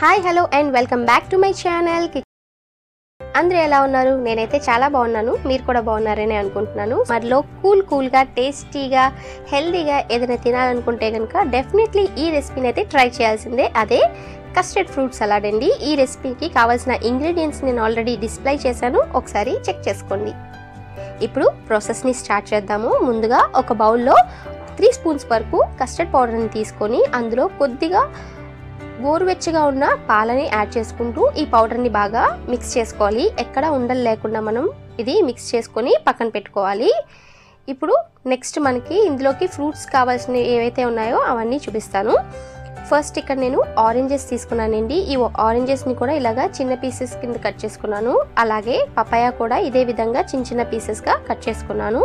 Hi hello and welcome back to my channel. అందరూ ఎలా ఉన్నారు? నేనైతే చాలా బాగున్నాను. మీరు కూడా బాగున్నారని అనుకుంటున్నాను. మరిలో కూల్గా టేస్టీగా హెల్దీగా ఏదైనా తినాలనుకుంటే కనుక డెఫినెట్లీ ఈ రెసిపీని అయితే ట్రై చేయాల్సిందే. అదే కస్టర్డ్ ఫ్రూట్ సలాడ్ అండి. ఈ రెసిపీకి కావాల్సిన ఇంగ్రీడియంట్స్ నేను ఆల్రెడీ డిస్ప్లే చేశాను, ఒకసారి చెక్ చేసుకోండి. ఇప్పుడు ప్రాసెస్ని స్టార్ట్ చేద్దాము. ముందుగా ఒక బౌల్లో 3 స్పూన్స్ వరకు కస్టర్డ్ పౌడర్ని తీసుకొని అందులో కొద్దిగా గోరువెచ్చగా ఉన్న పాలని యాడ్ చేసుకుంటూ ఈ పౌడర్ని బాగా మిక్స్ చేసుకోవాలి. ఎక్కడ ఉండలు లేకుండా మనం ఇది మిక్స్ చేసుకొని పక్కన పెట్టుకోవాలి. ఇప్పుడు నెక్స్ట్ మనకి ఇందులోకి ఫ్రూట్స్ కావాల్సినవి ఏవైతే ఉన్నాయో అవన్నీ చూపిస్తాను. ఫస్ట్ ఇక్కడ నేను ఆరెంజెస్ తీసుకున్నానండి. ఈ ఆరెంజెస్ని కూడా ఇలాగా చిన్న పీసెస్ కింద కట్ చేసుకున్నాను. అలాగే పపాయ కూడా ఇదే విధంగా చిన్న పీసెస్గా కట్ చేసుకున్నాను.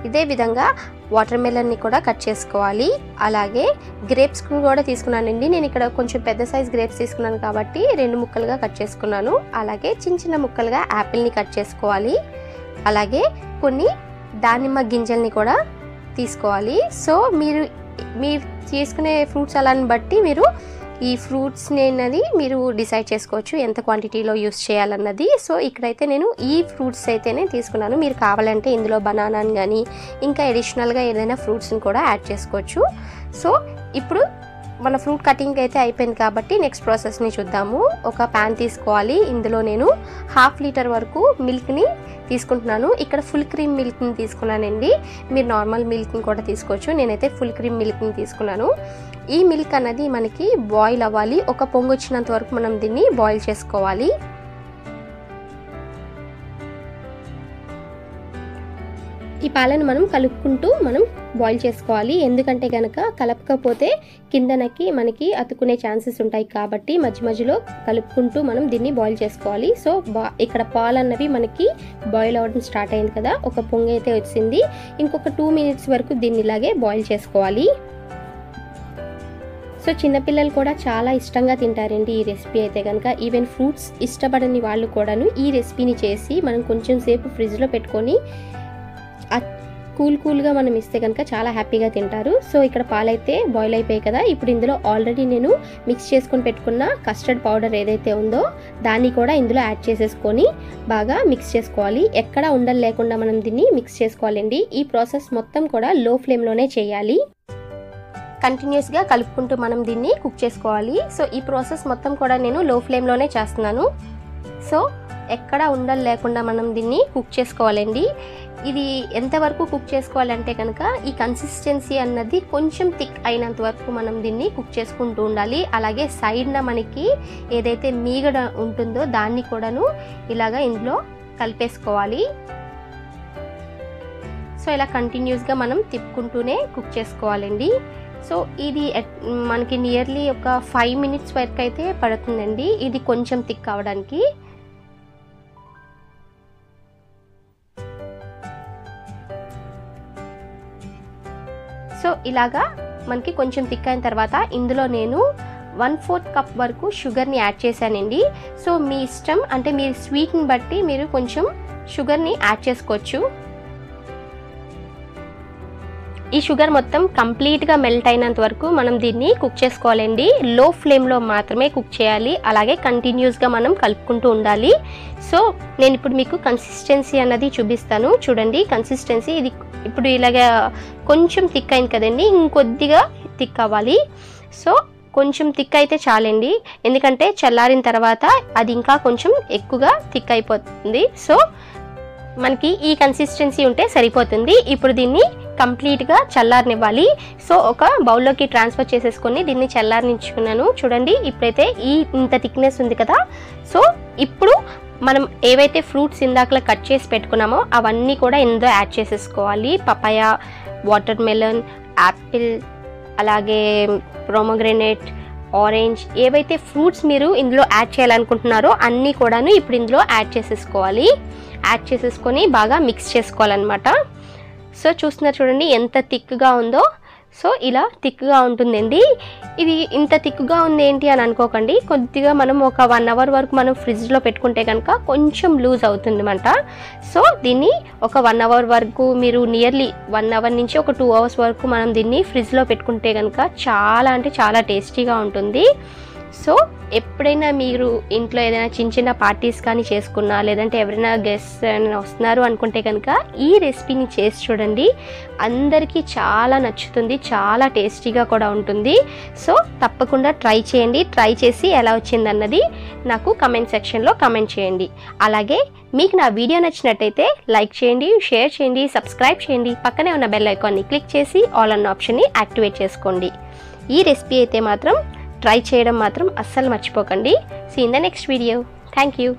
ఇదే విధంగా వాటర్ మెలన్ని కూడా కట్ చేసుకోవాలి. అలాగే గ్రేప్స్ కూడా తీసుకున్నానండి. నేను ఇక్కడ కొంచెం పెద్ద సైజ్ గ్రేప్స్ తీసుకున్నాను కాబట్టి 2 ముక్కలుగా కట్ చేసుకున్నాను. అలాగే చిన్న ముక్కలుగా యాపిల్ని కట్ చేసుకోవాలి. అలాగే కొన్ని దానిమ్మ గింజల్ని కూడా తీసుకోవాలి. సో మీరు తీసుకునే ఫ్రూట్స్ అలాని బట్టి మీరు ఈ ఫ్రూట్స్ని అన్నది మీరు డిసైడ్ చేసుకోవచ్చు ఎంత క్వాంటిటీలో యూస్ చేయాలన్నది. సో ఇక్కడైతే నేను ఈ ఫ్రూట్స్ అయితేనే తీసుకున్నాను. మీరు కావాలంటే ఇందులో బనానాని కానీ ఇంకా అడిషనల్గా ఏదైనా ఫ్రూట్స్ని కూడా యాడ్ చేసుకోవచ్చు. సో ఇప్పుడు మన ఫ్రూట్ కటింగ్ అయితే అయిపోయింది కాబట్టి నెక్స్ట్ ప్రాసెస్ని చూద్దాము. ఒక ప్యాన్ తీసుకోవాలి. ఇందులో నేను 1/2 లీటర్ వరకు మిల్క్ని తీసుకుంటున్నాను. ఇక్కడ ఫుల్ క్రీమ్ మిల్క్ని తీసుకున్నానండి. మీరు నార్మల్ మిల్క్ని కూడా తీసుకోవచ్చు. నేనైతే ఫుల్ క్రీమ్ మిల్క్ని తీసుకున్నాను. ఈ మిల్క్ అన్నది మనకి బాయిల్ అవ్వాలి. ఒక పొంగు వచ్చినంత వరకు మనం దీన్ని బాయిల్ చేసుకోవాలి. ఈ పాలను మనం కలుపుకుంటూ మనం బాయిల్ చేసుకోవాలి. ఎందుకంటే కనుక కలపకపోతే కిందనకి మనకి అతుకునే ఛాన్సెస్ ఉంటాయి కాబట్టి మధ్యలో కలుపుకుంటూ మనం దీన్ని బాయిల్ చేసుకోవాలి. సో ఇక్కడ పాలు అన్నవి మనకి బాయిల్ అవ్వడం స్టార్ట్ అయింది కదా, ఒక పొంగు అయితే వచ్చింది. ఇంకొక 2 మినిట్స్ వరకు దీన్ని ఇలాగే బాయిల్ చేసుకోవాలి. సో చిన్నపిల్లలు కూడా చాలా ఇష్టంగా తింటారండి ఈ రెసిపీ అయితే కనుక. ఈవెన్ ఫ్రూట్స్ ఇష్టపడని వాళ్ళు కూడాను ఈ రెసిపీని చేసి మనం కొంచెం సేపు ఫ్రిడ్జ్లో పెట్టుకొని కూల్గా మనం ఇస్తే కనుక చాలా హ్యాపీగా తింటారు. సో ఇక్కడ పాలైతే బాయిల్ అయిపోయాయి కదా. ఇప్పుడు ఇందులో ఆల్రెడీ నేను మిక్స్ చేసుకొని పెట్టుకున్న కస్టర్డ్ పౌడర్ ఏదైతే ఉందో దాన్ని కూడా ఇందులో యాడ్ చేసేసుకొని బాగా మిక్స్ చేసుకోవాలి. ఎక్కడ ఉండలు లేకుండా మనం దీన్ని మిక్స్ చేసుకోవాలండి. ఈ ప్రాసెస్ మొత్తం కూడా లో ఫ్లేమ్లోనే చేయాలి. కంటిన్యూస్గా కలుపుకుంటూ మనం దీన్ని కుక్ చేసుకోవాలి. సో ఈ ప్రాసెస్ మొత్తం కూడా నేను లో ఫ్లేమ్లోనే చేస్తున్నాను. సో ఎక్కడ ఉండలు లేకుండా మనం దీన్ని కుక్ చేసుకోవాలండి. ఇది ఎంతవరకు కుక్ చేసుకోవాలంటే కనుక ఈ కన్సిస్టెన్సీ అన్నది కొంచెం థిక్ అయినంత వరకు మనం దీన్ని కుక్ చేసుకుంటూ ఉండాలి. అలాగే సైడ్న మనకి ఏదైతే మీగడ ఉంటుందో దాన్ని కూడాను ఇలాగా ఇందులో కలిపేసుకోవాలి. సో ఇలా కంటిన్యూస్గా మనం తిప్పుకుంటూనే కుక్ చేసుకోవాలండి. సో ఇది మనకి నియర్లీ ఒక 5 మినిట్స్ వరకు అయితే పడుతుందండి ఇది కొంచెం థిక్ అవ్వడానికి. సో ఇలాగా మనకి కొంచెం థిక్ అయిన తర్వాత ఇందులో నేను 1/4 కప్ వరకు షుగర్ని యాడ్ చేశానండి. సో మీ ఇష్టం, అంటే మీ స్వీట్ని బట్టి మీరు కొంచెం షుగర్ని యాడ్ చేసుకోవచ్చు. ఈ షుగర్ మొత్తం కంప్లీట్గా మెల్ట్ అయినంత వరకు మనం దీన్ని కుక్ చేసుకోవాలండి. లో ఫ్లేమ్లో మాత్రమే కుక్ చేయాలి. అలాగే కంటిన్యూస్గా మనం కలుపుకుంటూ ఉండాలి. సో నేను ఇప్పుడు మీకు కన్సిస్టెన్సీ అన్నది చూపిస్తాను. చూడండి కన్సిస్టెన్సీ ఇది ఇప్పుడు ఇలాగా కొంచెం థిక్ అయింది కదండి, ఇంకొద్దిగా థిక్ అవ్వాలి. సో కొంచెం థిక్ అయితే చాలండి, ఎందుకంటే చల్లారిన తర్వాత అది ఇంకా కొంచెం ఎక్కువగా థిక్ అయిపోతుంది. సో మనకి ఈ కన్సిస్టెన్సీ ఉంటే సరిపోతుంది. ఇప్పుడు దీన్ని కంప్లీట్గా చల్లారనివ్వాలి. సో ఒక బౌల్లోకి ట్రాన్స్ఫర్ చేసేసుకొని దీన్ని చల్లారనిచ్చుకున్నాను. చూడండి ఇప్పుడైతే ఇంత థిక్నెస్ ఉంది కదా. సో ఇప్పుడు మనం ఏవైతే ఫ్రూట్స్ ఇందాకలా కట్ చేసి పెట్టుకున్నామో అవన్నీ కూడా ఇందులో యాడ్ చేసేసుకోవాలి. పపాయ, వాటర్ మెలన్, యాపిల్, అలాగే పొమోగ్రానేట్, ఆరెంజ్, ఏవైతే ఫ్రూట్స్ మీరు ఇందులో యాడ్ చేయాలనుకుంటున్నారో అన్నీ కూడాను ఇప్పుడు ఇందులో యాడ్ చేసేసుకోవాలి. యాడ్ చేసేసుకొని బాగా మిక్స్ చేసుకోవాలన్నమాట. సో చూస్తున్నారు చూడండి ఎంత థిక్గా ఉందో. సో ఇలా థిక్గా ఉంటుందండి. ఇది ఇంత థిక్గా ఉంది ఏంటి అని అనుకోకండి, కొద్దిగా మనం ఒక 1 అవర్ వరకు మనం ఫ్రిడ్జ్లో పెట్టుకుంటే కనుక కొంచెం లూజ్ అవుతుంది అన్నమాట. సో దీన్ని ఒక 1 అవర్ వరకు మీరు నియర్లీ 1 అవర్ నుంచి ఒక 2 అవర్స్ వరకు మనం దీన్ని ఫ్రిడ్జ్లో పెట్టుకుంటే కనుక చాలా అంటే చాలా టేస్టీగా ఉంటుంది. సో ఎప్పుడైనా మీరు ఇంట్లో ఏదైనా చిన్న చిన్న పార్టీస్ కానీ చేసుకున్నా, లేదంటే ఎవరైనా గెస్ట్ వస్తున్నారు అనుకుంటే కనుక ఈ రెసిపీని చేసి చూడండి. అందరికీ చాలా నచ్చుతుంది, చాలా టేస్టీగా కూడా ఉంటుంది. సో తప్పకుండా ట్రై చేయండి. ట్రై చేసి ఎలా వచ్చిందన్నది నాకు కమెంట్ సెక్షన్లో కమెంట్ చేయండి. అలాగే మీకు నా వీడియో నచ్చినట్టయితే లైక్ చేయండి, షేర్ చేయండి, సబ్స్క్రైబ్ చేయండి. పక్కనే ఉన్న బెల్ ఐకాన్ని క్లిక్ చేసి ఆల్ అన్న ఆప్షన్ని యాక్టివేట్ చేసుకోండి. ఈ రెసిపీ అయితే మాత్రం ట్రై చేయడం మాత్రం అస్సలు మర్చిపోకండి. See in the next video. Thank you.